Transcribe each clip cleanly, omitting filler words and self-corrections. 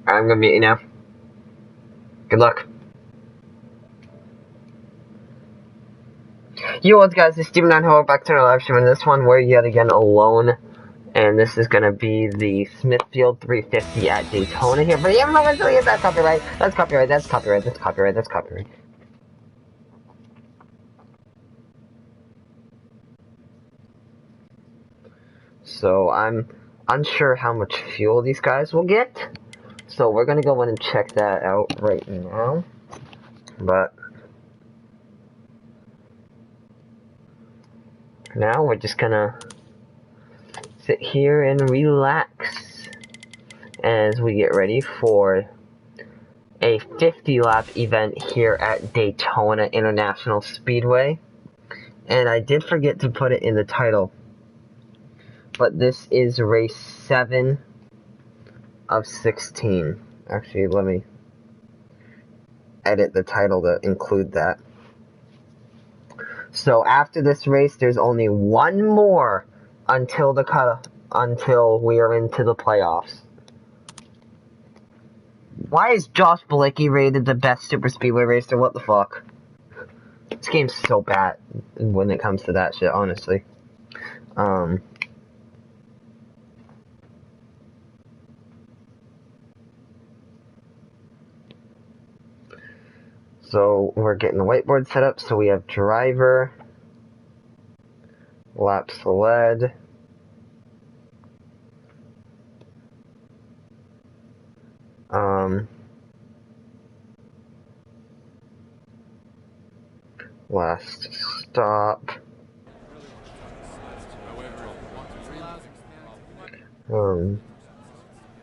I'm gonna mute you now. Good luck. Yo, what's guys, it's Steven and welcome back to another live stream. In this one, we're yet again alone. And this is gonna be the Smithfield 350 at Daytona here. But yeah, that's copyright. That's copyright. That's copyright. That's copyright. That's copyright. So I'm unsure how much fuel these guys will get. So we're gonna go in and check that out right now. But now we're just gonna sit here and relax as we get ready for a 50-lap event here at Daytona International Speedway. And I did forget to put it in the title, but this is race 7 of 16. Actually, let me edit the title to include that. So after this race, there's only one more until we are into the playoffs. Why is Josh Bilicki rated the best super speedway racer? What the fuck? This game's so bad when it comes to that shit, honestly. So we're getting the whiteboard set up. So we have driver, laps led, last stop,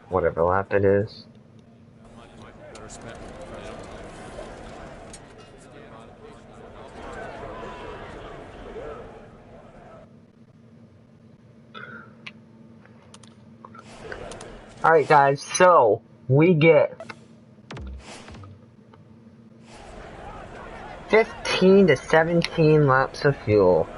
whatever lap it is. Alright guys, so we get 15 to 17 laps of fuel.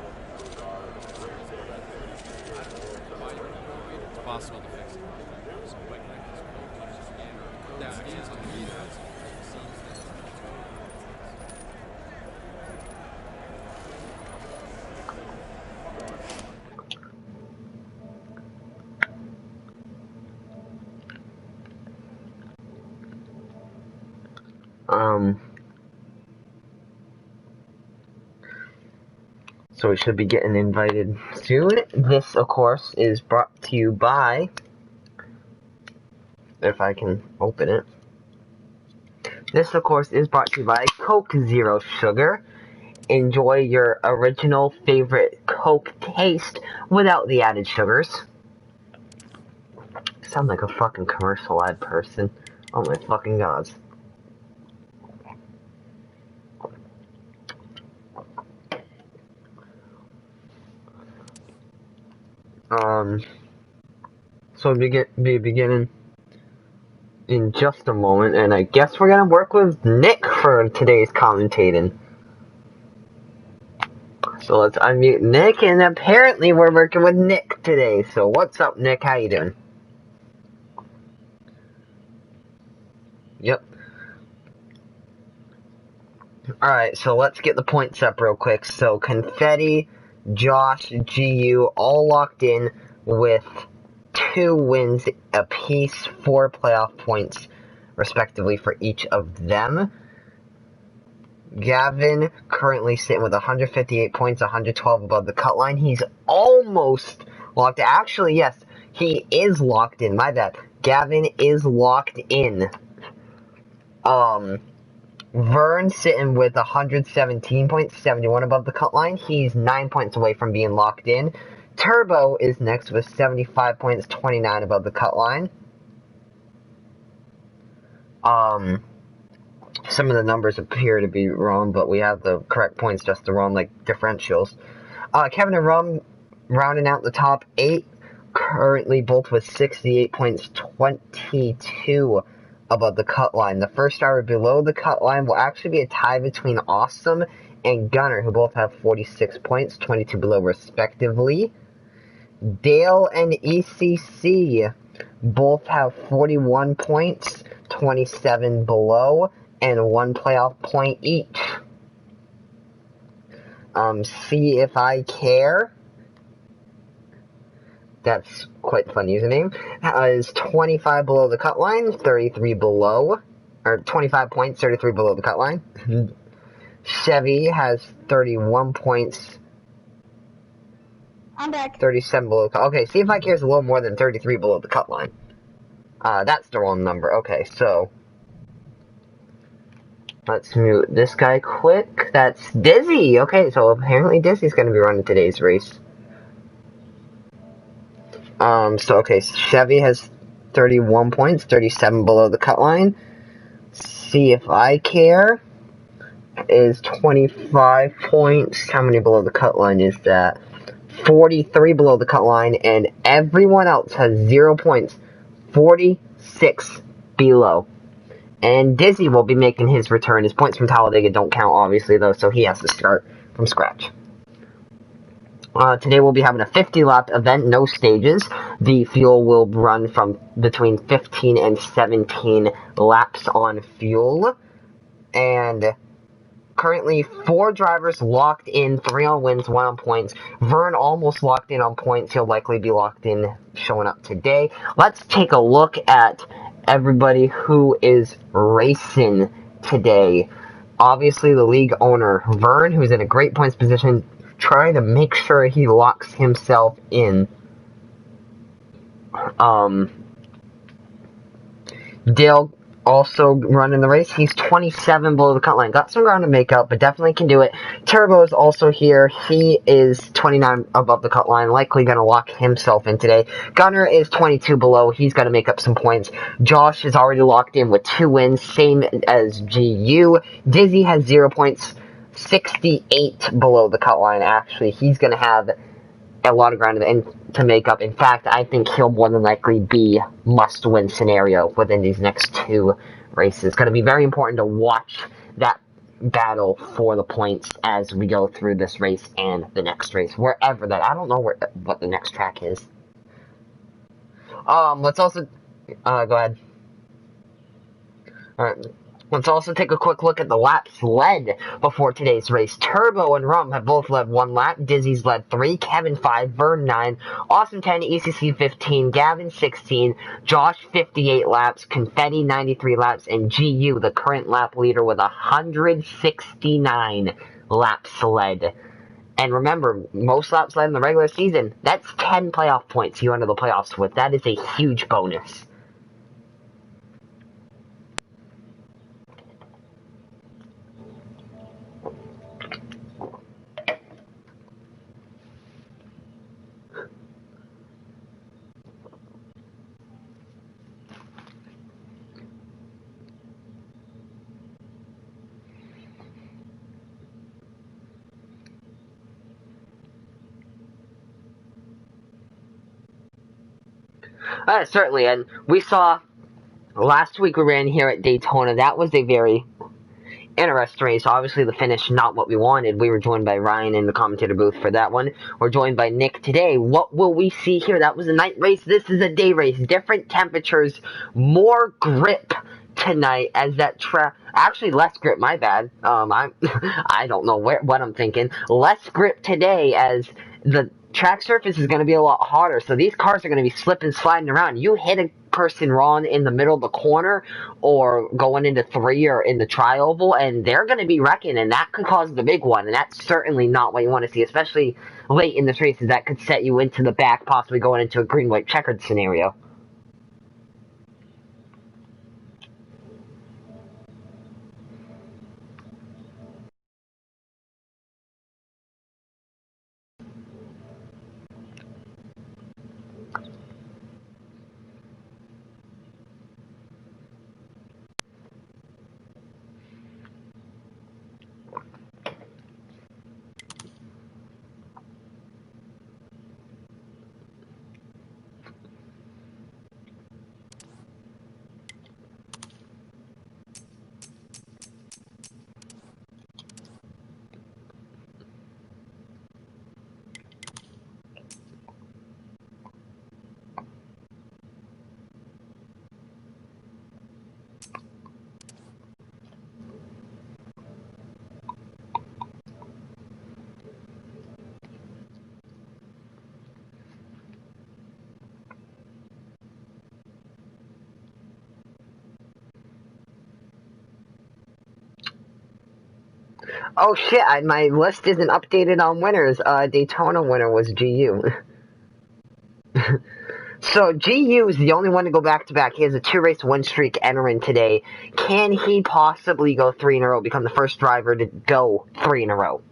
So we should be getting invited soon. This, of course, is brought to you by, if I can open it. This, of course, is brought to you by Coke Zero Sugar. Enjoy your original favorite Coke taste without the added sugars. I sound like a fucking commercial ad person. Oh my fucking gods. So we'll be beginning in just a moment, and I guess we're gonna work with Nick for today's commentating. So let's unmute Nick, and apparently we're working with Nick today. So what's up, Nick? How you doing? Yep. Alright, so let's get the points up real quick. So Confetti, Josh, GU, all locked in with 2 wins apiece, 4 playoff points, respectively, for each of them. Gavin currently sitting with 158 points, 112 above the cut line. He's almost locked in. Actually, yes, he is locked in. My bad. Gavin is locked in. Vern sitting with 117 points, 71 above the cut line. He's 9 points away from being locked in. Turbo is next with 75 points, 29 above the cut line. Some of the numbers appear to be wrong, but we have the correct points, just the wrong, like, differentials. Kevin and Rum rounding out the top 8, currently both with 68 points, 22 above the cut line. The first driver below the cut line will actually be a tie between Awesome and Gunner, who both have 46 points, 22 below respectively. Dale and ECC both have 41 points, 27 below, and 1 playoff point each. See If I Care, that's quite the fun username, is 25 below the cut line, 33 below, or 25 points, 33 below the cut line. Chevy has 31 points. I'm back. 37 below. Okay, See If I Care is a little more than 33 below the cut line. That's the wrong number. Okay, so let's mute this guy quick. That's Dizzy. Okay, so apparently Dizzy's going to be running today's race. Okay, Chevy has 31 points, 37 below the cut line. See If I Care is 25 points. How many below the cut line is that? 43 below the cut line, and everyone else has 0 points. 46 below. And Dizzy will be making his return. His points from Talladega don't count, obviously, though, so he has to start from scratch. Today we'll be having a 50-lap event, no stages. The fuel will run from between 15 and 17 laps on fuel. And currently 4 drivers locked in, 3 on wins, 1 on points. Vern almost locked in on points. He'll likely be locked in showing up today. Let's take a look at everybody who is racing today. Obviously, the league owner, Vern, who's in a great points position, trying to make sure he locks himself in. Dale also running the race. He's 27 below the cut line. Got some ground to make up, but definitely can do it. Turbo is also here. He is 29 above the cut line. Likely going to lock himself in today. Gunner is 22 below. He's got to make up some points. Josh is already locked in with 2 wins, same as GU. Dizzy has 0 points, 68 below the cut line, actually. He's going to have a lot of ground to make up. In fact, I think he'll more than likely be must-win scenario within these next 2 races. It's going to be very important to watch that battle for the points as we go through this race and the next race, wherever that. I don't know what the next track is. Let's also go ahead. All right. Let's also take a quick look at the laps led before today's race. Turbo and Rum have both led 1 lap. Dizzy's led 3, Kevin 5, Vern 9, Austin 10, ECC 15, Gavin 16, Josh 58 laps, Confetti 93 laps, and GU, the current lap leader, with 169 laps led. And remember, most laps led in the regular season, that's 10 playoff points you enter the playoffs with. That is a huge bonus. Certainly, and we saw last week we ran here at Daytona. That was a very interesting race. Obviously, the finish not what we wanted. We were joined by Ryan in the commentator booth for that one. We're joined by Nick today. What will we see here? That was a night race. This is a day race. Different temperatures, more grip tonight as that actually less grip, my bad. I don't know what I'm thinking. Less grip today as the track surface is going to be a lot harder, so these cars are going to be slipping, sliding around. You hit a person wrong in the middle of the corner or going into 3 or in the tri-oval, and they're going to be wrecking, and that could cause the big one, and that's certainly not what you want to see, especially late in this race, as that could set you into the back, possibly going into a green-white checkered scenario. Oh shit, my list isn't updated on winners. Daytona winner was GU. So GU is the only one to go back-to-back. He has a 2-race win streak entering today. Can he possibly go 3 in a row, become the first driver to go 3 in a row?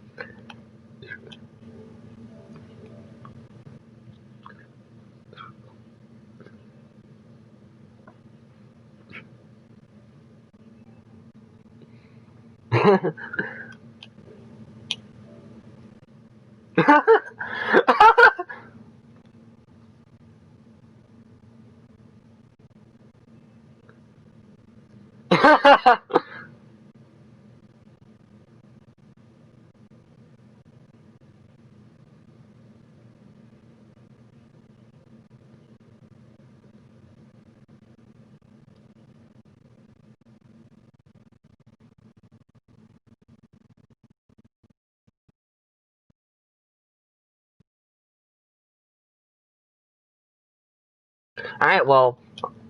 Alright, well,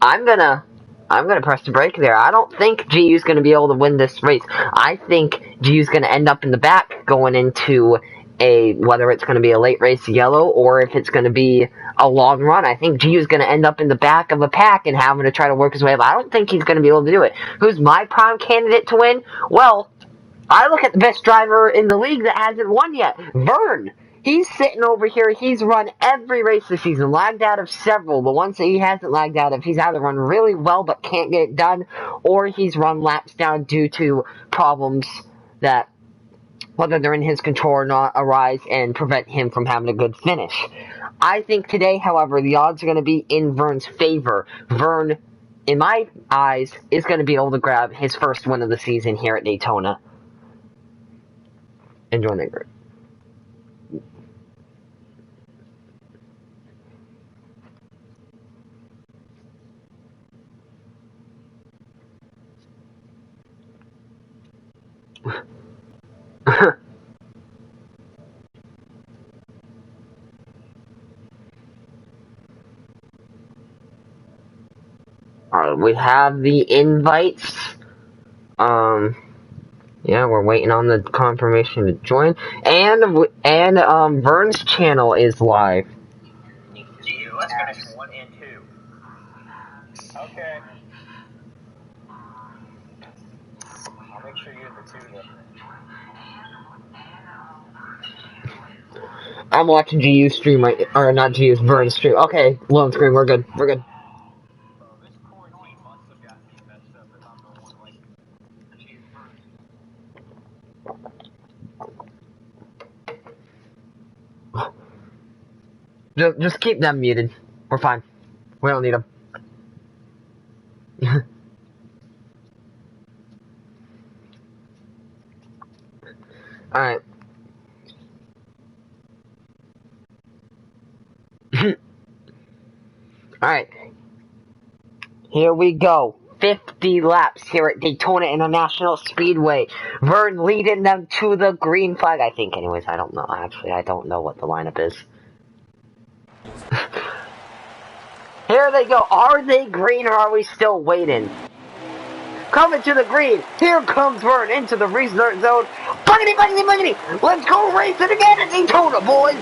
I'm gonna press the brake there. I don't think GU's gonna be able to win this race. I think GU's gonna end up in the back going into whether it's gonna be a late race yellow or if it's gonna be a long run. I think GU's gonna end up in the back of a pack and having to try to work his way up. I don't think he's gonna be able to do it. Who's my prime candidate to win? Well, I look at the best driver in the league that hasn't won yet, Vern. He's sitting over here. He's run every race this season, lagged out of several. The ones that he hasn't lagged out of, he's either run really well but can't get it done, or he's run laps down due to problems that, whether they're in his control or not, arise and prevent him from having a good finish. I think today, however, the odds are going to be in Vern's favor. Vern, in my eyes, is going to be able to grab his first win of the season here at Daytona. Enjoy that group. Alright, we have the invites. Yeah, we're waiting on the confirmation to join. And Vern's channel is live. Let's finish 1 and 2. Okay. I'll make sure you're the 2 then. I'm watching GU stream right, or not GU's, Vern's stream. Okay, loan screen, we're good. We're good. This quarantine must have gotten me messed up if I'm the one like Just keep them muted. We're fine. We don't need them. Alright. Alright. Here we go. 50 laps here at Daytona International Speedway. Vern leading them to the green flag, I think. Anyways, I don't know. Actually, I don't know what the lineup is. Here they go. Are they green or are we still waiting? Coming to the green. Here comes Vern into the restart zone. Buggity, buggity, buggity. Let's go race it again at Daytona, boys.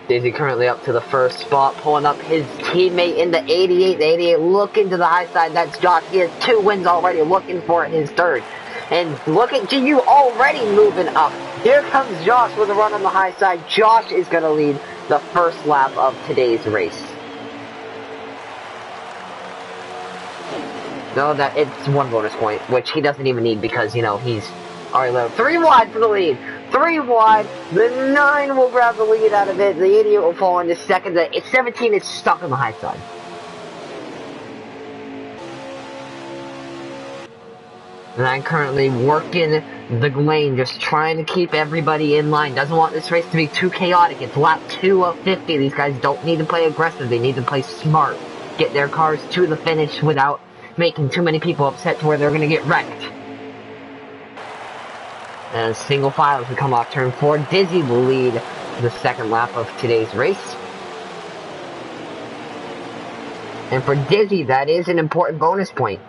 Daisy currently up to the first spot, pulling up his teammate in the 88. The 88 looking to the high side. That's Josh. He has 2 wins already, looking for his third. And look at GU already moving up. Here comes Josh with a run on the high side. Josh is going to lead the first lap of today's race. No, that it's 1 bonus point, which he doesn't even need because, you know, he's already low. 3 wide for the lead. 3 wide. The 9 will grab the lead out of it. The 88 will fall into second. The 17 is stuck on the high side. And I'm currently working the lane, just trying to keep everybody in line. Doesn't want this race to be too chaotic. It's lap 2 of 50. These guys don't need to play aggressive. They need to play smart. Get their cars to the finish without making too many people upset to where they're going to get wrecked. And single file as we come off turn 4. Dizzy will lead the second lap of today's race. And for Dizzy, that is an important bonus point.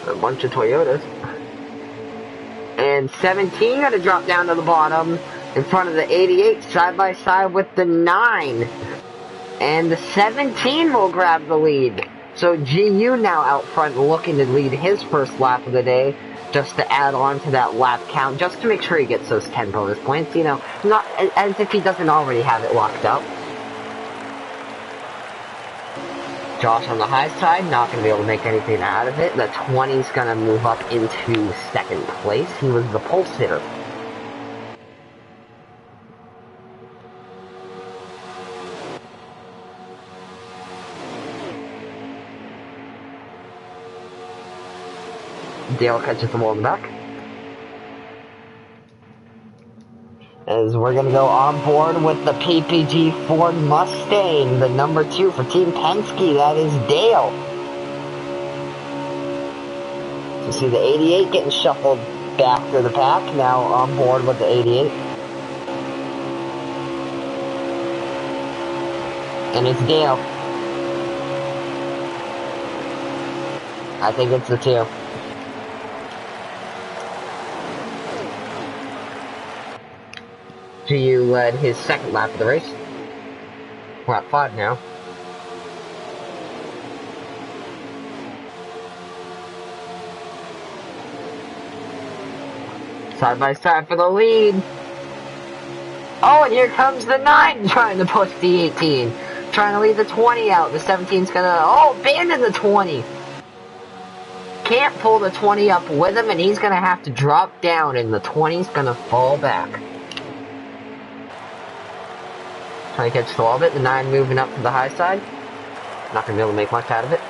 A bunch of Toyotas. And 17 got to drop down to the bottom in front of the 88, side by side with the 9. And the 17 will grab the lead. So GU now out front looking to lead his first lap of the day, just to add on to that lap count, just to make sure he gets those 10 bonus points, you know, not as if he doesn't already have it locked up. Josh on the high side, not going to be able to make anything out of it. The 20's going to move up into second place. He was the pole sitter. Dale catches the wall in the back. As we're going to go on board with the PPG Ford Mustang, the number 2 for Team Penske, that is Dale. You see the 88 getting shuffled back through the pack, now on board with the 88. And it's Dale. I think it's the 2. GU led his second lap of the race. We're at 5 now. Side by side for the lead. Oh, and here comes the 9 trying to push the 18. Trying to lead the 20 out. The 17's gonna, abandon the 20. Can't pull the 20 up with him, and he's gonna have to drop down, and the 20's gonna fall back. Trying to catch the wall bit, the 9 moving up to the high side. Not going to be able to make much out of it.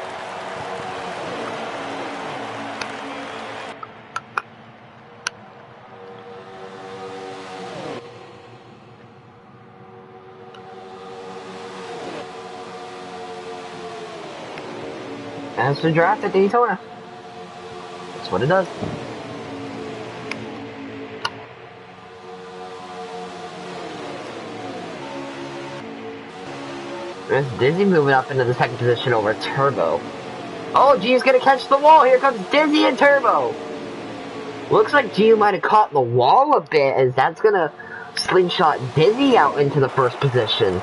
That's the draft at Daytona. That's what it does. There's Dizzy moving up into the second position over Turbo. Oh, G's gonna catch the wall. Here comes Dizzy and Turbo. Looks like G might have caught the wall a bit, as that's gonna slingshot Dizzy out into the first position.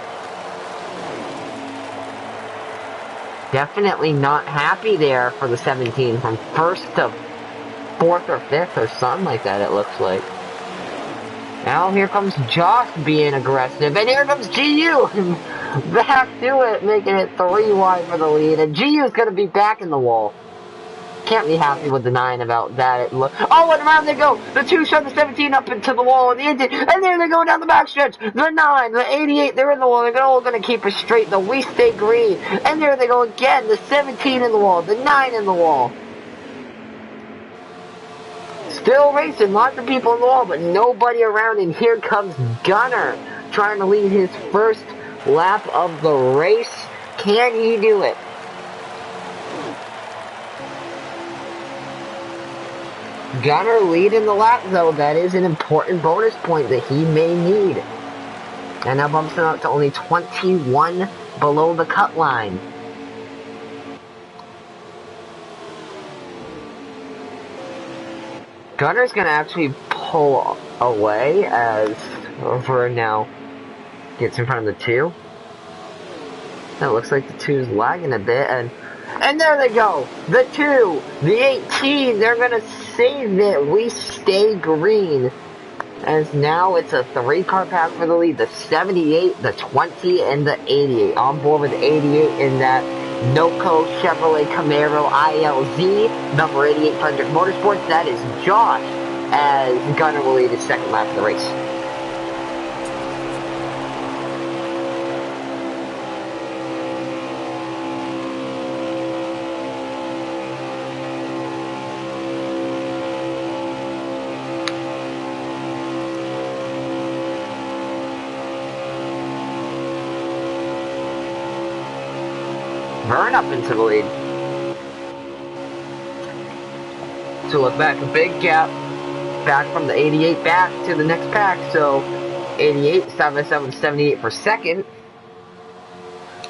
Definitely not happy there for the 17 from first to 4th or 5th or something like that, it looks like. Now here comes Josh being aggressive, and here comes GU back to it, making it 3 wide for the lead, and GU's gonna be back in the wall. Can't be happy with the 9 about that. Oh, and around they go. The 2 shove the 17 up into the wall, and there they go down the backstretch. The 9, the 88, they're in the wall. They're all gonna keep it straight. The we stay green, and there they go again. The 17 in the wall, the 9 in the wall. Still racing, lots of people in the wall, but nobody around, and here comes Gunner, trying to lead his first lap of the race. Can he do it? Gunner leading the lap, though. That is an important bonus point that he may need. And that bumps him up to only 21 below the cut line. Gunner's going to actually pull away as Vern now gets in front of the 2. That looks like the 2's lagging a bit, and there they go! The 2, the 18, they're going to save it. We stay green. As now it's a 3-car pass for the lead. The 78, the 20, and the 88. On board with the 88 in that Noco Chevrolet Camaro ILZ, number 8800 Motorsports. That is Josh. as Gunner will lead his second lap of the race. Vern up into the lead. To look back, a big gap back from the 88 back to the next pack. So 88 side by side with 78 for second.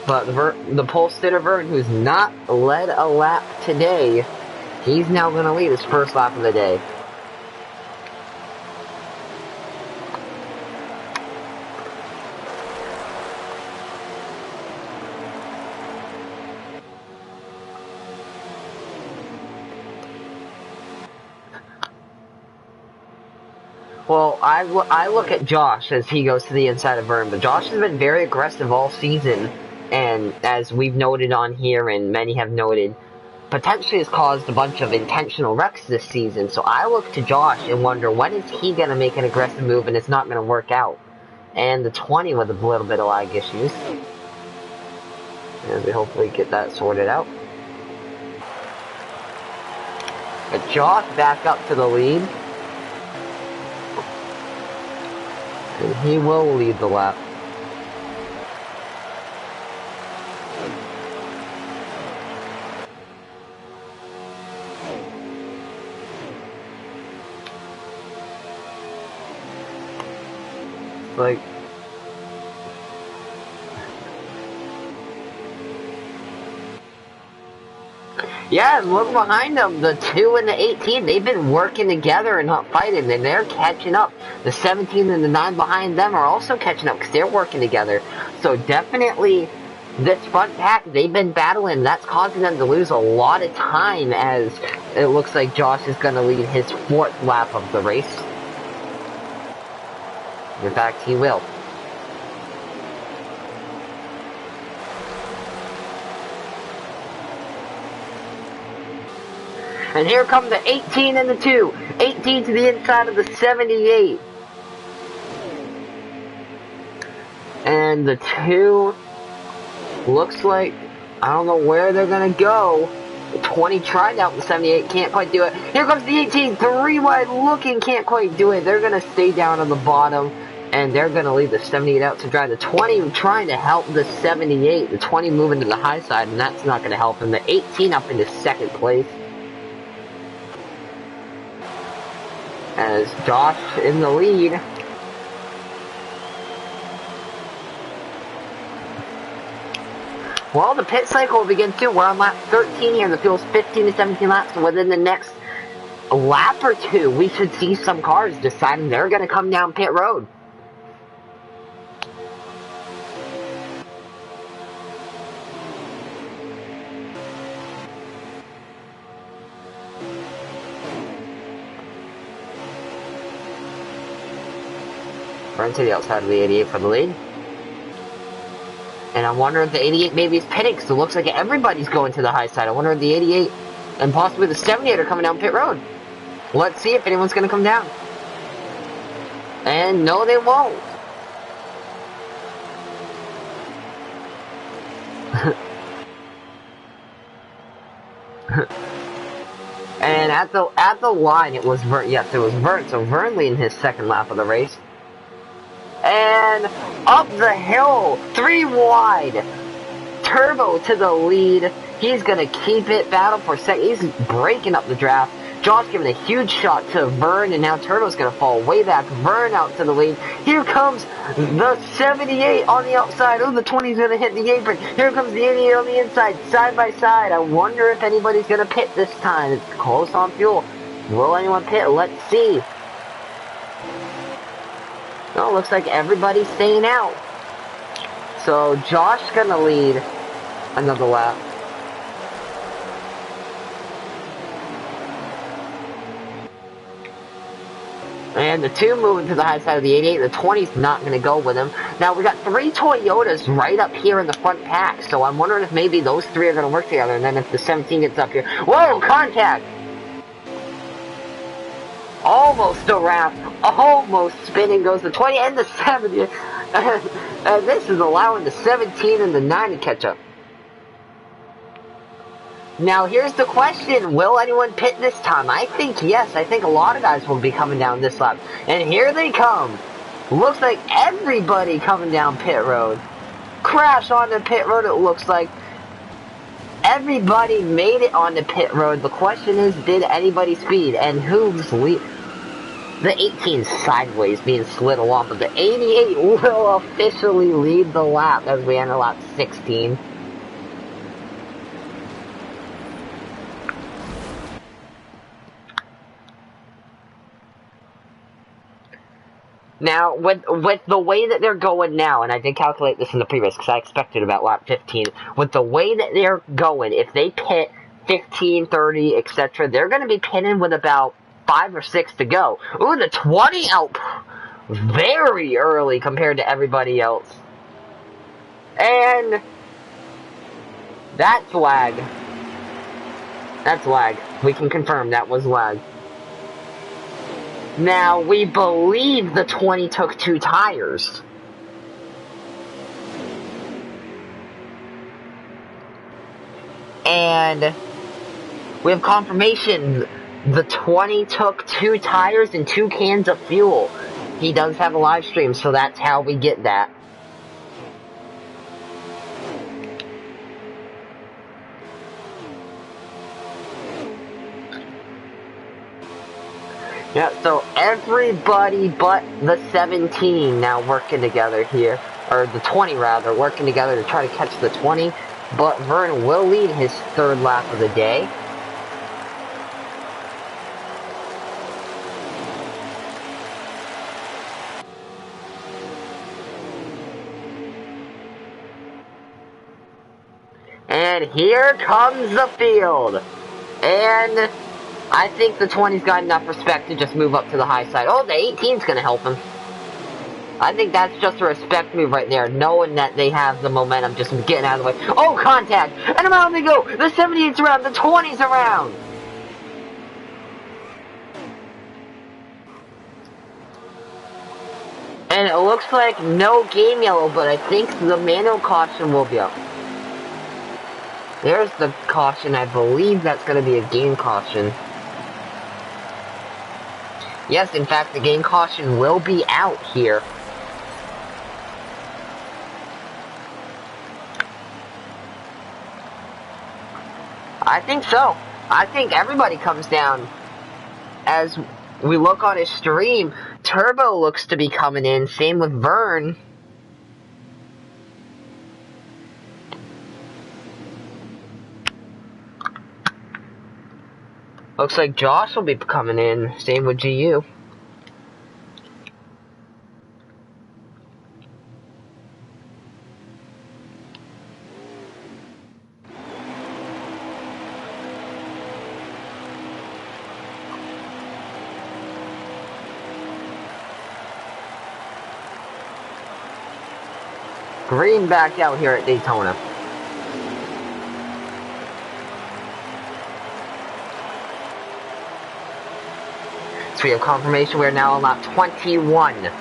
But the pole sitter Vern, who's not led a lap today, he's now going to lead his first lap of the day. Well, I look at Josh as he goes to the inside of Vern, but Josh has been very aggressive all season, and as we've noted on here and many have noted, potentially has caused a bunch of intentional wrecks this season. So I look to Josh and wonder, when is he going to make an aggressive move and it's not going to work out? And the 20 with a little bit of lag issues. And we hopefully get that sorted out. But Josh back up to the lead. And he will lead the lap. Like, yeah, look behind them. The 2 and the 18, they've been working together and not fighting, and they're catching up. The 17 and the 9 behind them are also catching up because they're working together. So definitely, this front pack, they've been battling. That's causing them to lose a lot of time, as it looks like Josh is going to lead his 4th lap of the race. In fact, he will. And here come the 18 and the 2. 18 to the inside of the 78. And the 2 looks like, I don't know where they're going to go. The 20 tried out the 78, can't quite do it. Here comes the 18, 3 wide looking, can't quite do it. They're going to stay down on the bottom. And they're going to leave the 78 out to dry. The 20 trying to help the 78. The 20 moving to the high side, and that's not going to help him. The 18 up into 2nd place. As Josh in the lead. Well, the pit cycle will begin soon. We're on lap 13 here, and the field's 15 to 17 laps. So within the next lap or 2, we should see some cars deciding they're going to come down pit road. Run to the outside of the 88 for the lead. And I wonder if the 88 maybe is pitting, because it looks like everybody's going to the high side. I wonder if the 88 and possibly the 78 are coming down pit road. Let's see if anyone's going to come down. And no, they won't. And at the line, it was Vern. Yes, it was Vern. So Vern leading his 2nd lap of the race. And up the hill, 3 wide. Turbo to the lead. He's going to keep it. Battle for second. He's breaking up the draft. Josh giving a huge shot to Vern, and now Turbo's going to fall way back. Vern out to the lead. Here comes the 78 on the outside. Oh, the 20's going to hit the apron. Here comes the 88 on the inside, side by side. I wonder if anybody's going to pit this time. It's close on fuel. Will anyone pit? Let's see. Well, looks like everybody's staying out. So Josh's going to lead another lap. And the 2 moving to the high side of the 88. The 20's not going to go with him. Now, we got 3 Toyotas right up here in the front pack. So I'm wondering if maybe those 3 are going to work together. And then if the 17 gets up here. Whoa, contact! almost around, almost spinning goes the 20 and the 70. And this is allowing the 17 and the 9 to catch up. Now here's the question, will anyone pit this time? I think yes, I think a lot of guys will be coming down this lap. And here they come. Looks like everybody coming down pit road. Crash on the pit road, it looks like. Everybody made it on the pit road. The question is, did anybody speed? And who's lead? The 18 sideways being slid along, but the 88 will officially lead the lap as we enter lap 16. Now, with the way that they're going now, and I did calculate this in the previous, because I expected about lap 15, with the way that they're going, if they pit 15, 30, etc., they're going to be pitting with about 5 or 6 to go. Ooh, the 20 out very early compared to everybody else. And that's lag. That's lag. We can confirm that was lag. Now, we believe the 20 took 2 tires. And we have confirmation the 20 took 2 tires and 2 cans of fuel. He does have a live stream, so that's how we get that. Yeah, so everybody but the 17 now working together here. Or the 20 rather, working together to try to catch the 20. But Vern will lead his 3rd lap of the day. And here comes the field. And I think the 20's got enough respect to just move up to the high side. Oh, the 18's going to help him. I think that's just a respect move right there, knowing that they have the momentum, just getting out of the way. Oh, contact! And around they go! The 78's around, the 20's around! And it looks like no game yellow, but I think the manual caution will be up. There's the caution. I believe that's going to be a game caution. Yes, in fact, the game caution will be out here. I think so. I think everybody comes down. As we look on his stream, Turbo looks to be coming in. Same with Vern. Looks like Josh will be coming in. Same with GU. Green back out here at Daytona. So we have confirmation we're now on lap 21.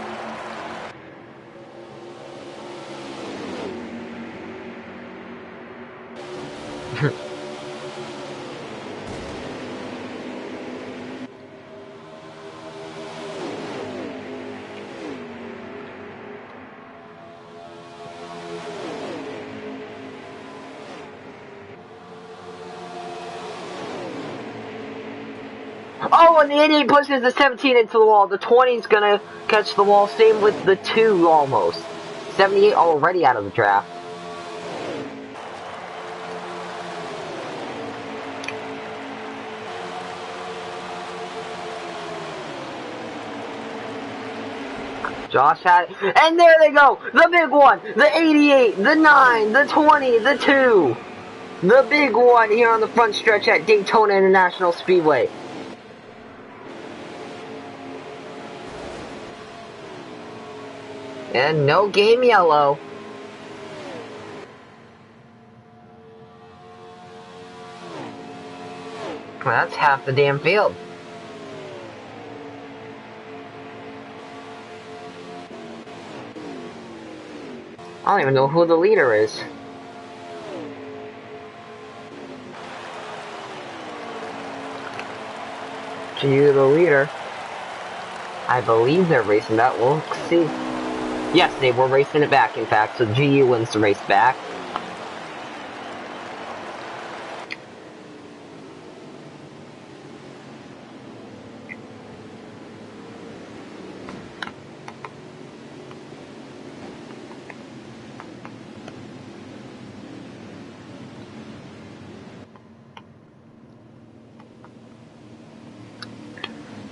Oh, and the 88 pushes the 17 into the wall. The 20's gonna catch the wall. Same with the 2 almost. 78 already out of the draft. Josh had it. And there they go. The big one. The 88, the 9, the 20, the 2. The big one here on the front stretch at Daytona International Speedway. And no game yellow. Well, that's half the damn field. I don't even know who the leader is. GU the leader. I believe they're racing that. We'll see. Yes, they were racing it back, in fact, so GU wins the race back.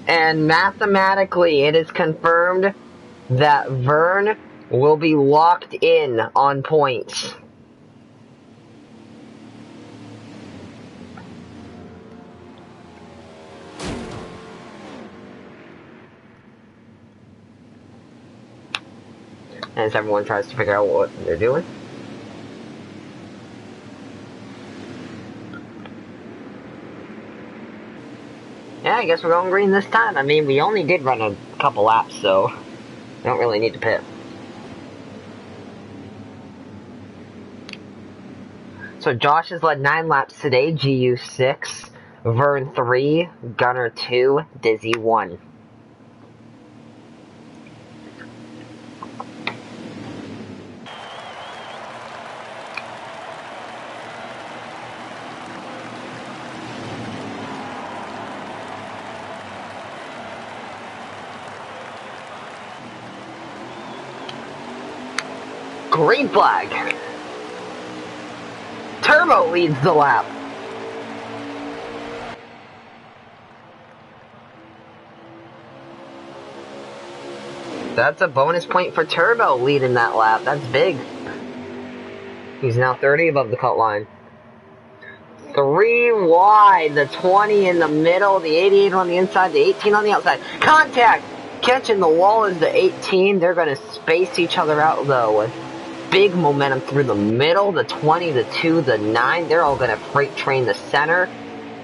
And mathematically, it is confirmed that Vern will be locked in on points. As everyone tries to figure out what they're doing. Yeah, I guess we're going green this time. I mean, we only did run a couple laps, so we don't really need to pit. So Josh has led 9 laps today, GU 6, Vern 3, Gunner 2, Dizzy 1. Green flag! Turbo leads the lap! That's a bonus point for Turbo leading that lap. That's big. He's now 30 above the cut line. 3 wide, the 20 in the middle, the 88 on the inside, the 18 on the outside. Contact! Catching the wall is the 18. They're going to space each other out, though, with big momentum through the middle. The 20, the 2, the 9, they're all going to freight train the center.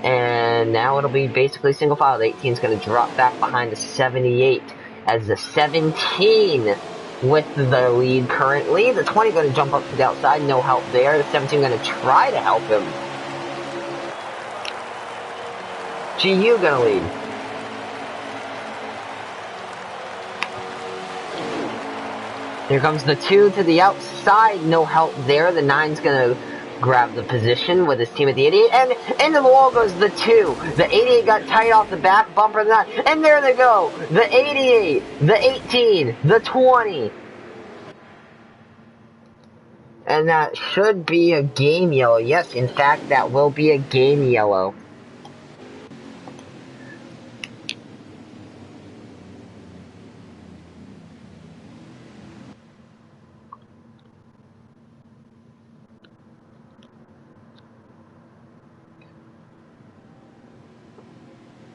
And now it'll be basically single file. The 18 is going to drop back behind the 78 as the 17 with the lead currently. The 20 going to jump up to the outside, no help there. The 17 going to try to help him. GU gonna lead. Here comes the 2 to the outside, no help there. The 9's gonna grab the position with his team at the 88, and into the wall goes the 2. The 88 got tight off the back bumper of the 9, and there they go! The 88, the 18, the 20. And that should be a game yellow. Yes, in fact, that will be a game yellow.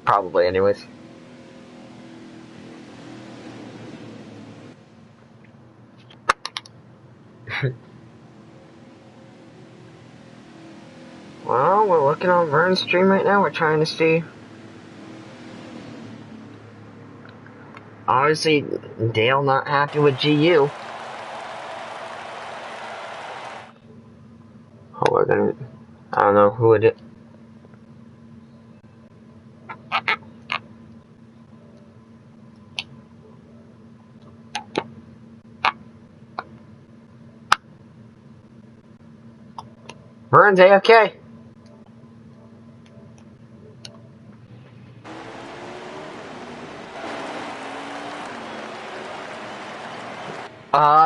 Probably, anyways. Well, we're looking on Vern's stream right now. We're trying to see. Obviously, Dale not happy with GU. Oh, we're gonna. I don't know who it is. Vern's AFK.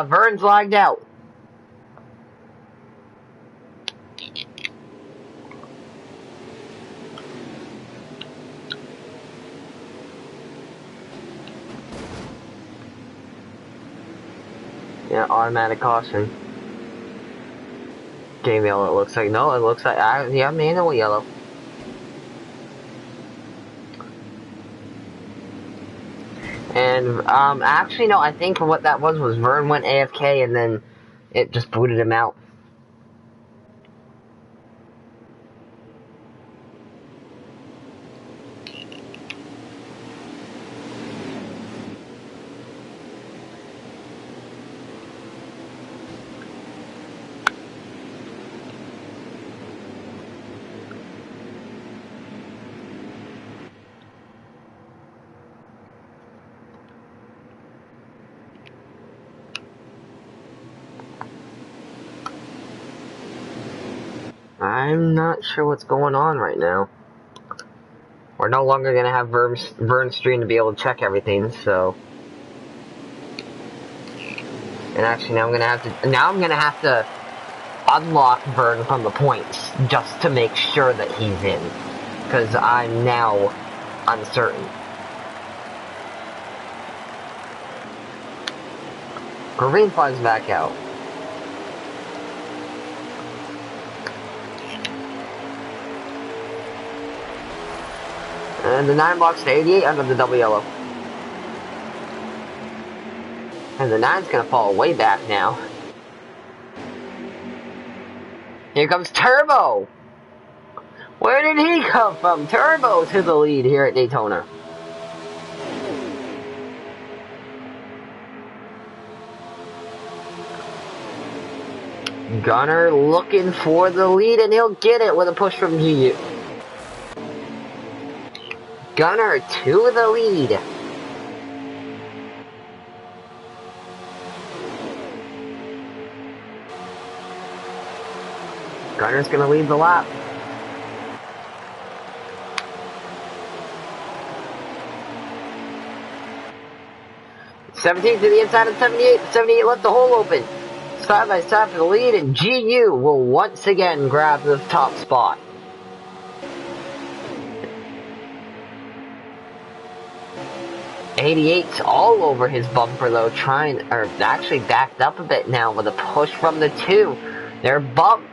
Vern's logged out. Yeah, automatic caution. Game yellow, it looks like. No, it looks like. Yeah, manual yellow. And, actually, no, I think what that was Vern went AFK and then it just booted him out. I'm not sure what's going on right now. We're no longer gonna have Vern Stream to be able to check everything, so. And actually, now I'm gonna have to unlock Vern from the points just to make sure that he's in, because I'm now uncertain. Green flies back out. And the 9 blocks to 88 under the double yellow. And the 9's gonna fall way back now. Here comes Turbo! Where did he come from? Turbo to the lead here at Daytona. Gunner looking for the lead, and he'll get it with a push from GU. Gunner to the lead. Gunner's gonna lead the lap. '17 to the inside of 78. 78 left the hole open. Side by side for the lead, and GU will once again grab the top spot. '88's all over his bumper though, actually backed up a bit now with a push from the 2. They're bumped.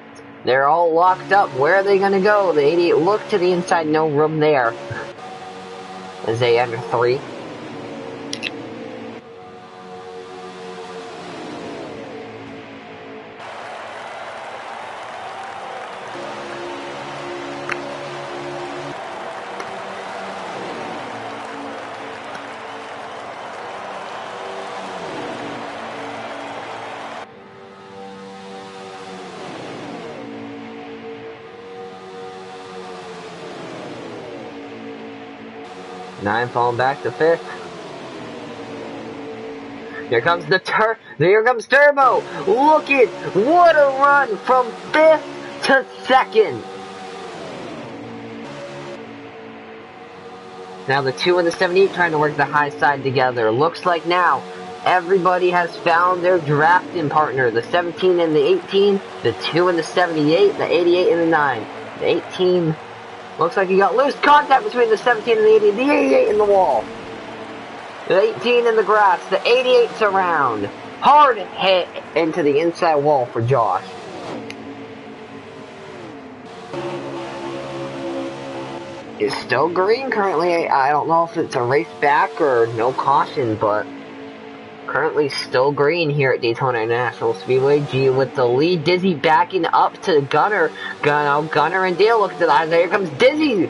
They're all locked up. Where are they gonna go? The 88 look to the inside, no room there. As they enter 3. Nine falling back to 5th. Here comes here comes Turbo. Look it! What a run from 5th to 2nd. Now the 2 and the 78 trying to work the high side together. Looks like now everybody has found their drafting partner. The 17 and the 18, the 2 and the 78, the 88 and the 9. The 18 looks like he got loose contact between the 17 and the 88. The 88 in the wall. The 18 in the grass. The 88's around. Hard hit into the inside wall for Josh. It's still green currently. I don't know if it's a race back or no caution, but currently still green here at Daytona International Speedway. G with the lead. Dizzy backing up to Gunner. Gunner and Dale look to the eyes. Here comes Dizzy.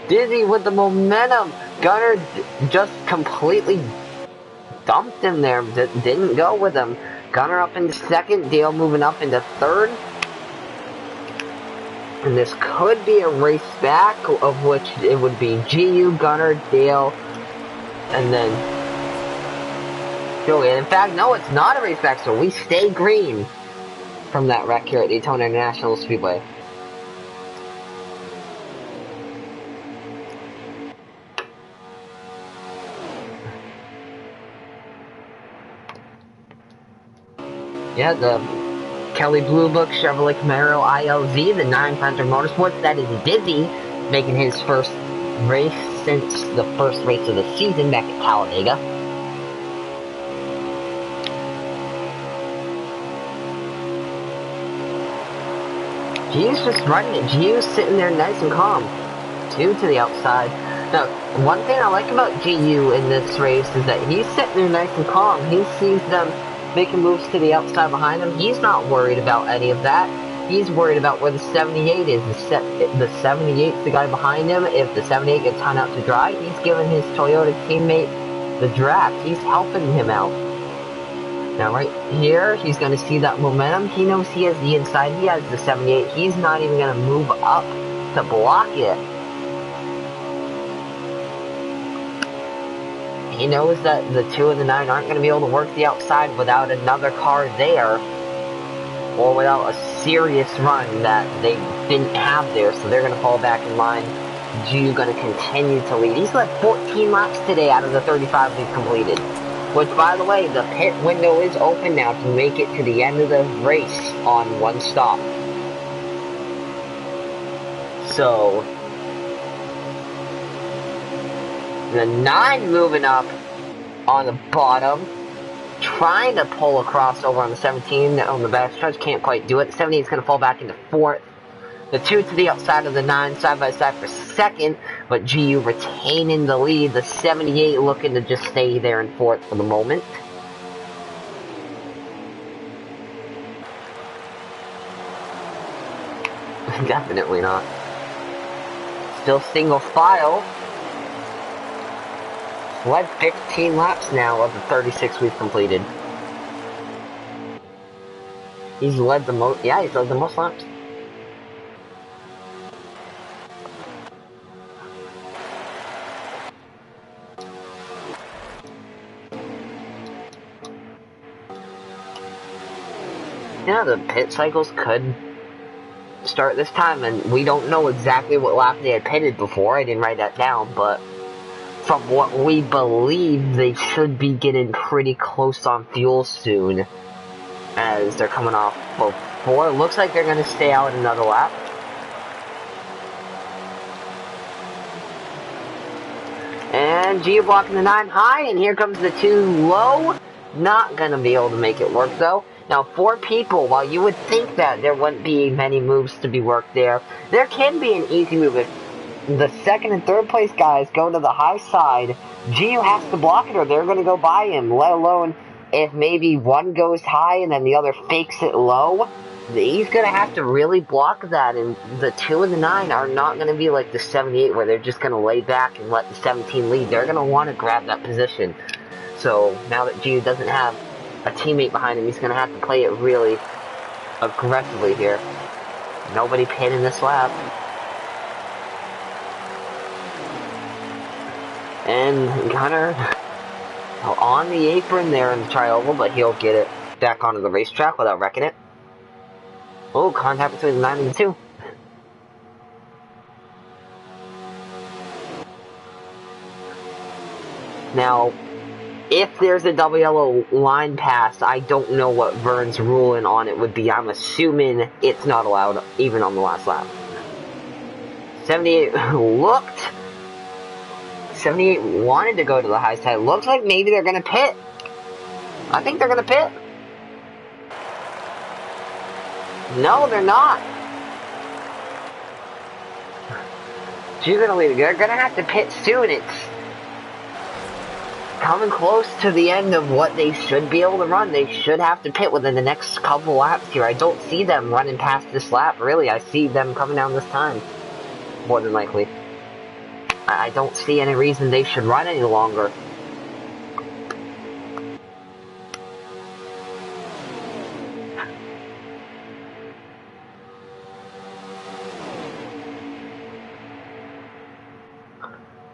Dizzy with the momentum. Gunner just completely dumped him there. Didn't go with him. Gunner up into 2nd. Dale moving up into 3rd. And this could be a race back, of which it would be GU, Gunner, Dale, and then Joey. And in fact, no, it's not a race back, so we stay green from that wreck here at Daytona International Speedway. Yeah, the Kelly Blue Book Chevrolet Camaro ILZ, the 9 Frontier Motorsports. That is Dizzy making his first race since the first race of the season back at Talladega. G's just running it. G's sitting there nice and calm. 2 to the outside. Now, one thing I like about GU in this race is that he's sitting there nice and calm. He sees them making moves to the outside behind him. He's not worried about any of that. He's worried about where the 78 is. The 78's the guy behind him. If the 78 gets hung out to dry, he's giving his Toyota teammate the draft. He's helping him out. Now right here, he's going to see that momentum. He knows he has the inside. He has the 78. He's not even going to move up to block it. He knows that the 2 and the 9 aren't going to be able to work the outside without another car there, or without a serious run that they didn't have there, so they're going to fall back in line. GU going to continue to lead. He's led 14 laps today out of the 35 we've completed. Which, by the way, the pit window is open now to make it to the end of the race on one stop. So, the 9 moving up on the bottom, trying to pull across over on the 17 on the back stretch, can't quite do it. The 78 is going to fall back into 4th. The 2 to the outside of the 9, side by side for 2nd, but GU retaining the lead. The 78 looking to just stay there in 4th for the moment. Definitely not. Still single file. Led 15 laps now of the 36 we've completed. He's led the most, yeah, he's led the most laps. Yeah, the pit cycles could start this time, and we don't know exactly what lap they had pitted before. I didn't write that down, but from what we believe, they should be getting pretty close on fuel soon, as they're coming off before. It looks like they're going to stay out another lap. And GU blocking the 9 high, and here comes the 2 low. Not going to be able to make it work, though. Now, 4 people, while you would think that there wouldn't be many moves to be worked there can be an easy move. If the 2nd and 3rd place guys go to the high side, GU has to block it or they're going to go by him, let alone if maybe one goes high and then the other fakes it low. He's going to have to really block that, and the 2 and the 9 are not going to be like the 78 where they're just going to lay back and let the 17 lead. They're going to want to grab that position. So now that GU doesn't have a teammate behind him, he's going to have to play it really aggressively here. Nobody pinning this lap. And Gunner on the apron there in the tri-oval, but he'll get it back onto the racetrack without wrecking it. Oh, contact between the 9 and the 2. Now, if there's a double yellow line pass, I don't know what Vern's ruling on it would be. I'm assuming it's not allowed, even on the last lap. 78 looked. 78 wanted to go to the high side. Looks like maybe they're going to pit. I think they're going to pit. No, they're not. She's going to leave. They're going to have to pit soon. It's coming close to the end of what they should be able to run. They should have to pit within the next couple laps here. I don't see them running past this lap, really. I see them coming down this time, more than likely. I don't see any reason they should run any longer.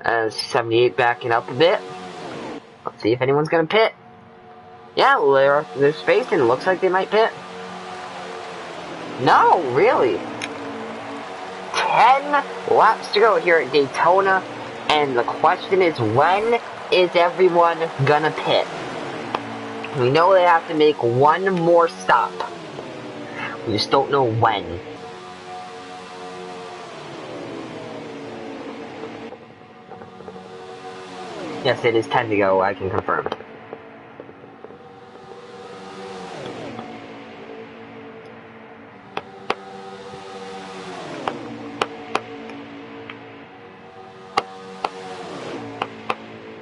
As 78 backing up a bit. Let's see if anyone's going to pit. Yeah, they're spacing. It looks like they might pit. No, really. 10 laps to go here at Daytona. And the question is, when is everyone going to pit? We know they have to make one more stop. We just don't know when. Yes, it is 10 to go, I can confirm.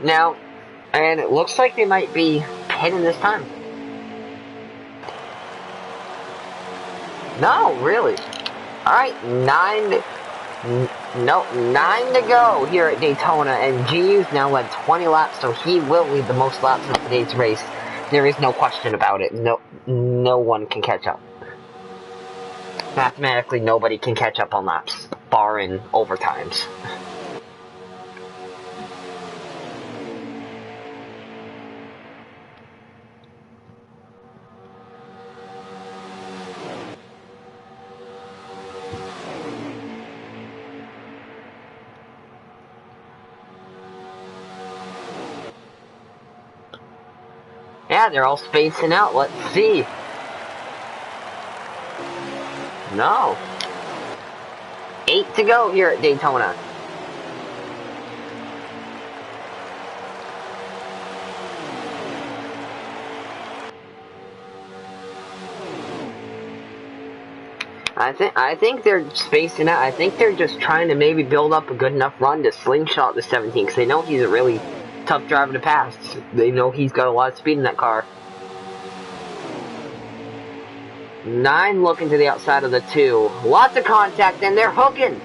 Now, and it looks like they might be pitting this time. No, really. Alright, 9 to go here at Daytona, and GU's now led 20 laps, so he will lead the most laps of today's race. There is no question about it. No one can catch up. Mathematically, nobody can catch up on laps, barring overtimes. Yeah, they're all spacing out. Let's see. No. 8 to go here at Daytona. I think they're spacing out. I think they're just trying to maybe build up a good enough run to slingshot the 17, because they know he's a really tough driver to pass. They know he's got a lot of speed in that car. 9 looking to the outside of the 2. Lots of contact, and they're hooking.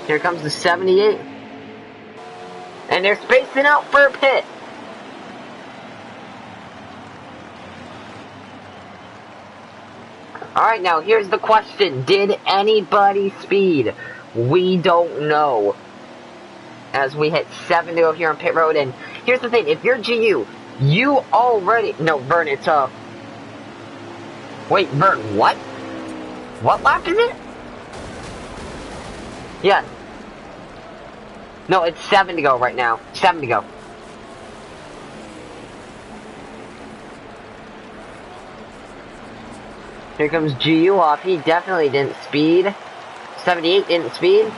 Here comes the 78. And they're spacing out for a pit. Alright, now here's the question. Did anybody speed? We don't know. As we hit 7 to go here on pit road, and here's the thing. If you're GU, you already... No, Vern, it's Wait, Vern, what? What lap is it? Yeah. No, it's 7 to go right now. 7 to go. Here comes GU off. He definitely didn't speed. 78 didn't speed.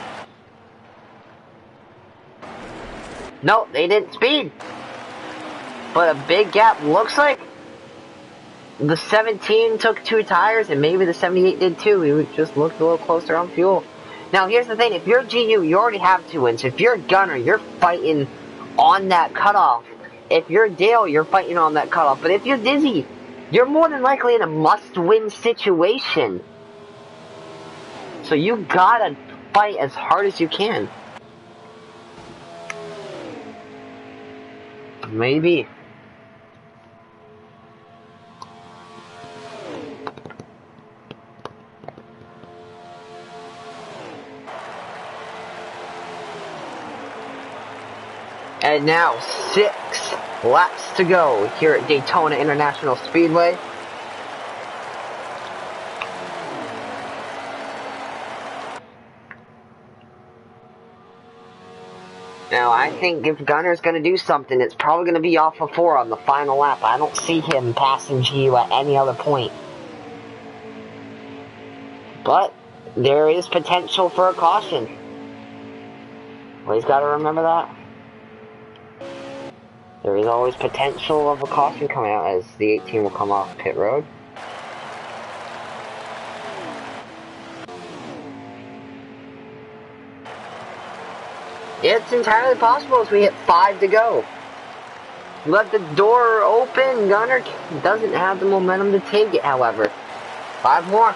No, they didn't speed. But a big gap. Looks like the 17 took 2 tires, and maybe the 78 did too. He just looked a little closer on fuel. Now, here's the thing. If you're GU, you already have 2 wins. If you're Gunner, you're fighting on that cutoff. If you're Dale, you're fighting on that cutoff. But if you're Dizzy, you're more than likely in a must-win situation. So you gotta fight as hard as you can. Maybe. And now 6 laps to go here at Daytona International Speedway. Now, I think if Gunner's going to do something, it's probably going to be off of 4 on the final lap. I don't see him passing GU at any other point. But there is potential for a caution. Always got to remember that. There is always potential of a caution coming out as the 18 will come off pit road. It's entirely possible as we hit 5 to go. Let the door open. Gunner doesn't have the momentum to take it, however. 5 more.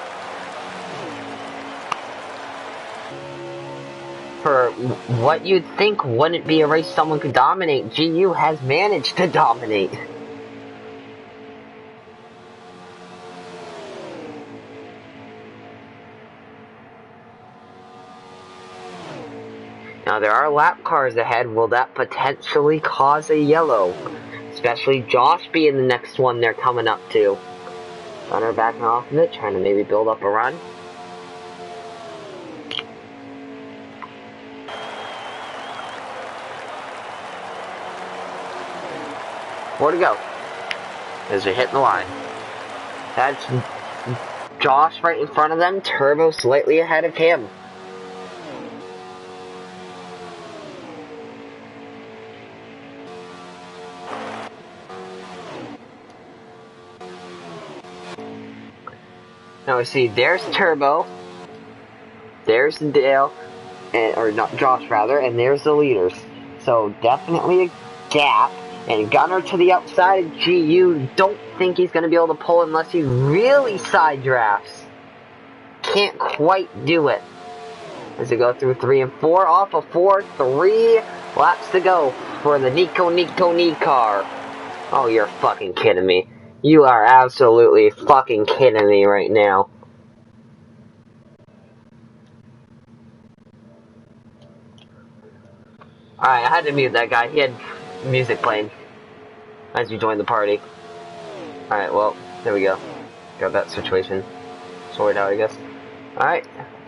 For what you'd think wouldn't be a race someone could dominate, GU has managed to dominate. Now there are lap cars ahead. Will that potentially cause a yellow? Especially Josh being the next one they're coming up to. Gunner backing off of it, trying to maybe build up a run. More to go as they're hitting the line. That's Josh right in front of them. Turbo slightly ahead of him. Now we see there's Turbo, there's Dale, or not Josh rather, and there's the leaders. So definitely a gap. And Gunner to the outside of GU. Don't think he's going to be able to pull unless he really side drafts. Can't quite do it. As they go through 3 and 4. Off of 4. 3 laps to go for the Nico car. Oh, you're fucking kidding me. You are absolutely fucking kidding me right now. Alright, I had to mute that guy. He had music playing as you joined the party. Alright, well, there we go. Got that situation sorted out, I guess. Alright,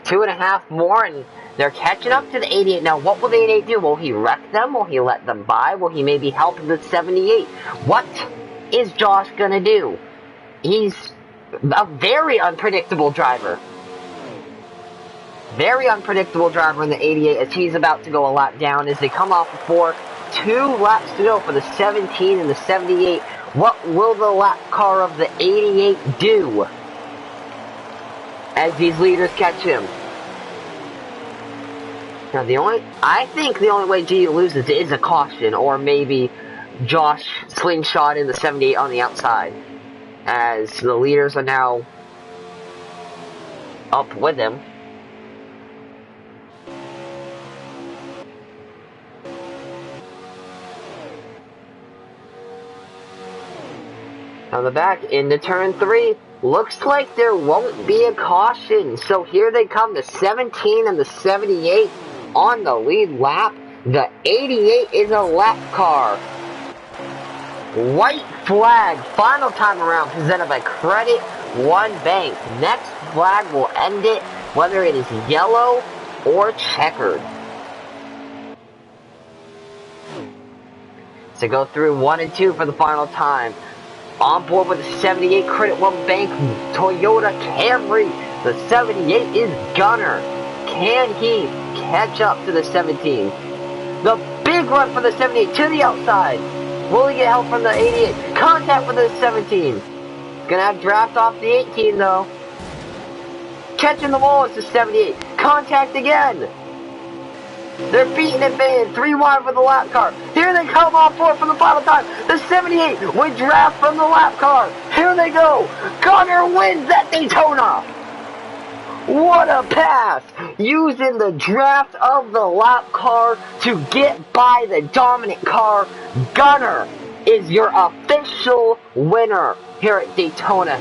2.5 more, and they're catching up to the 88. Now, what will the 88 do? Will he wreck them? Will he let them by? Will he maybe help the 78? What is Josh gonna do? He's a very unpredictable driver. Very unpredictable driver in the 88 as he's about to go a lap down as they come off before 2 laps to go for the 17 and the 78. What will the lap car of the 88 do as these leaders catch him? Now I think the only way GU loses is a caution, or maybe Josh slingshot in the 78 on the outside, as the leaders are now up with him. On the back, into turn 3, looks like there won't be a caution. So here they come, the 17 and the 78 on the lead lap. The 88 is a lap car. White flag, final time around, presented by Credit One Bank. Next flag will end it, whether it is yellow or checkered. So go through 1 and 2 for the final time. On board with the 78 Credit One Bank Toyota Camry. The 78 is Gunner. Can he catch up to the 17? The big run for the 78 to the outside. Will he get help from the 88? Contact with the 17. Gonna have draft off the 18 though. Catching the wall is the 78. Contact again. They're beating it bad. 3 wide for the lap car. Here they come on board for the final time. The 78 with draft from the lap car. Here they go. Gunner wins that Daytona. What a pass. Using the draft of the lap car to get by the dominant car. Gunner is your official winner here at Daytona.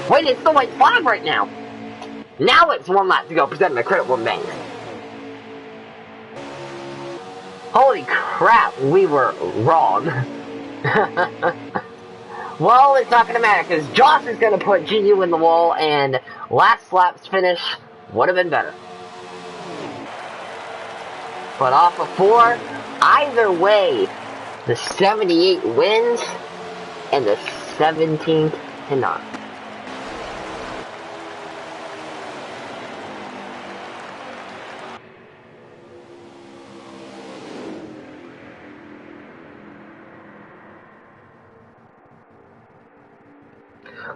Wait, it's the white flag right now. Now it's 1 lap to go, presented by Credit One Bank. Holy crap, we were wrong. Well, it's not going to matter, because Josh is going to put GU in the wall, and last lap's finish would have been better. But off of 4, either way, the 78 wins, and the 17 cannot.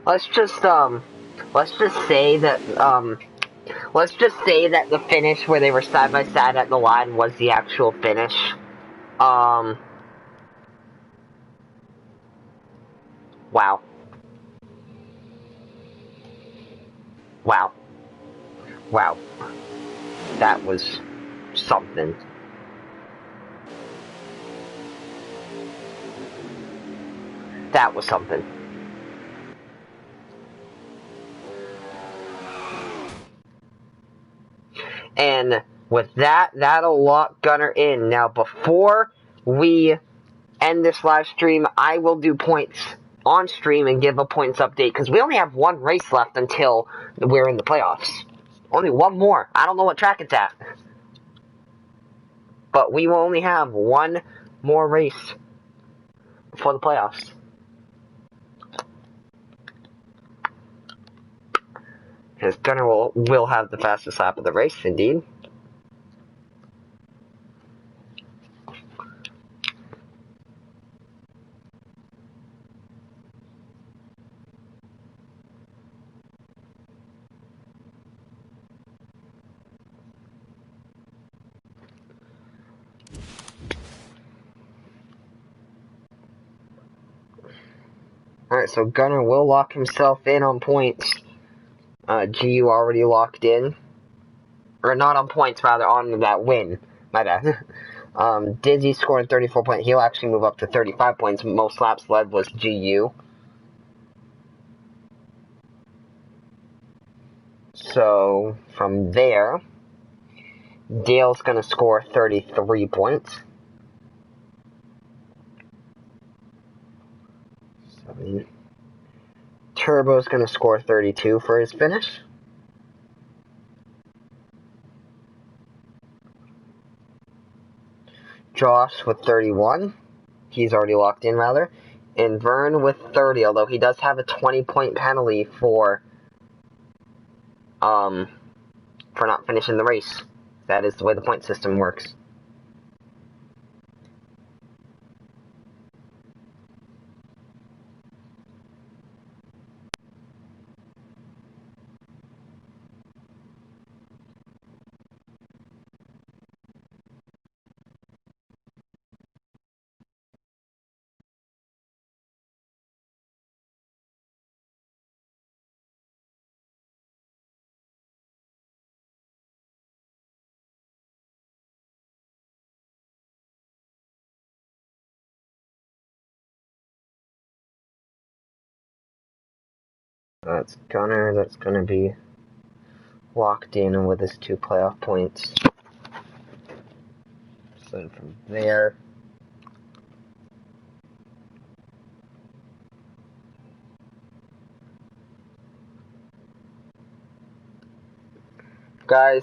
Let's just say that the finish where they were side by side at the line was the actual finish. Wow. Wow. Wow. That was something. That was something. And with that, that'll lock Gunner in. Now, before we end this live stream, I will do points on stream and give a points update, because we only have 1 race left until we're in the playoffs. Only 1 more. I don't know what track it's at. But we will only have 1 more race for the playoffs. Because Gunner will have the fastest lap of the race, indeed. Alright, so Gunner will lock himself in on points. GU already locked in. Or not on points, rather, on that win. My bad. Dizzy scoring 34 points. He'll actually move up to 35 points. Most laps led was GU. So, from there, Dale's going to score 33 points. 7, Turbo's going to score 32 for his finish. Josh with 31. He's already locked in, rather. And Vern with 30, although he does have a 20-point penalty for not finishing the race. That is the way the point system works. That's Gunner. That's going to be locked in with his 2 playoff points. So from there, guys,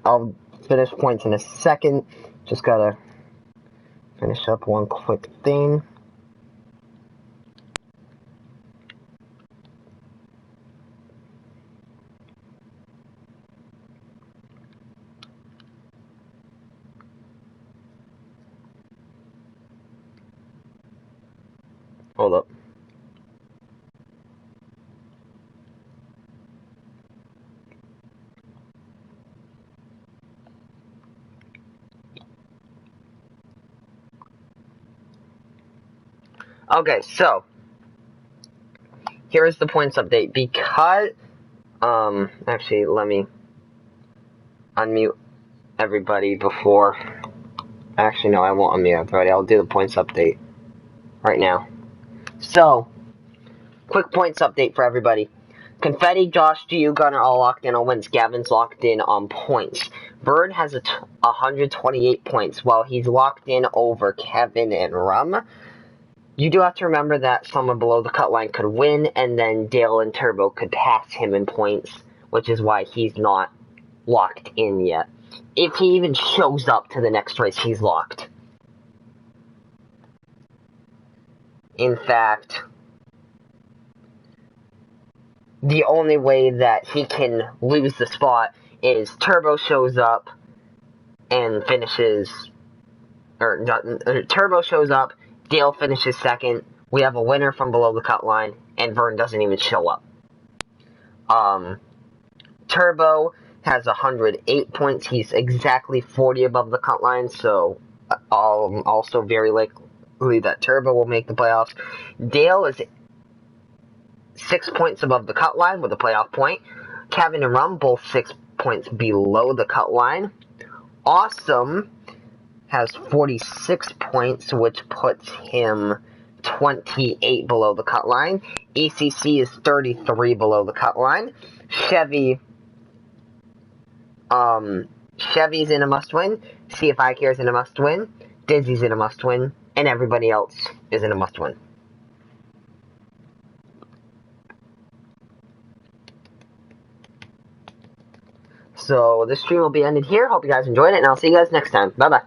I'll finish points in a second. Just gotta finish up one quick thing. Hold up. Okay, so here is the points update. Because actually, let me unmute everybody before. Actually, no, I won't unmute everybody. I'll do the points update right now. So, quick points update for everybody. Confetti, Josh, G, Gunner all locked in on wins. Gavin's locked in on points. Bird has 128 points, while he's locked in over Kevin and Rum. You do have to remember that someone below the cut line could win, and then Dale and Turbo could pass him in points, which is why he's not locked in yet. If he even shows up to the next race, he's locked. In fact, the only way that he can lose the spot is Turbo shows up and finishes, Turbo shows up, Dale finishes second, we have a winner from below the cut line, and Vern doesn't even show up. Turbo has 108 points, he's exactly 40 above the cut line, so also very likely that Turbo will make the playoffs. Dale is 6 points above the cut line with a playoff point. Kevin and Rum both 6 points below the cut line. Awesome has 46 points, which puts him 28 below the cut line. ECC is 33 below the cut line. Chevy's in a must-win. CFI Care's in a must-win. Dizzy's in a must-win. And everybody else is in a must-win. So this stream will be ended here. Hope you guys enjoyed it, and I'll see you guys next time. Bye-bye.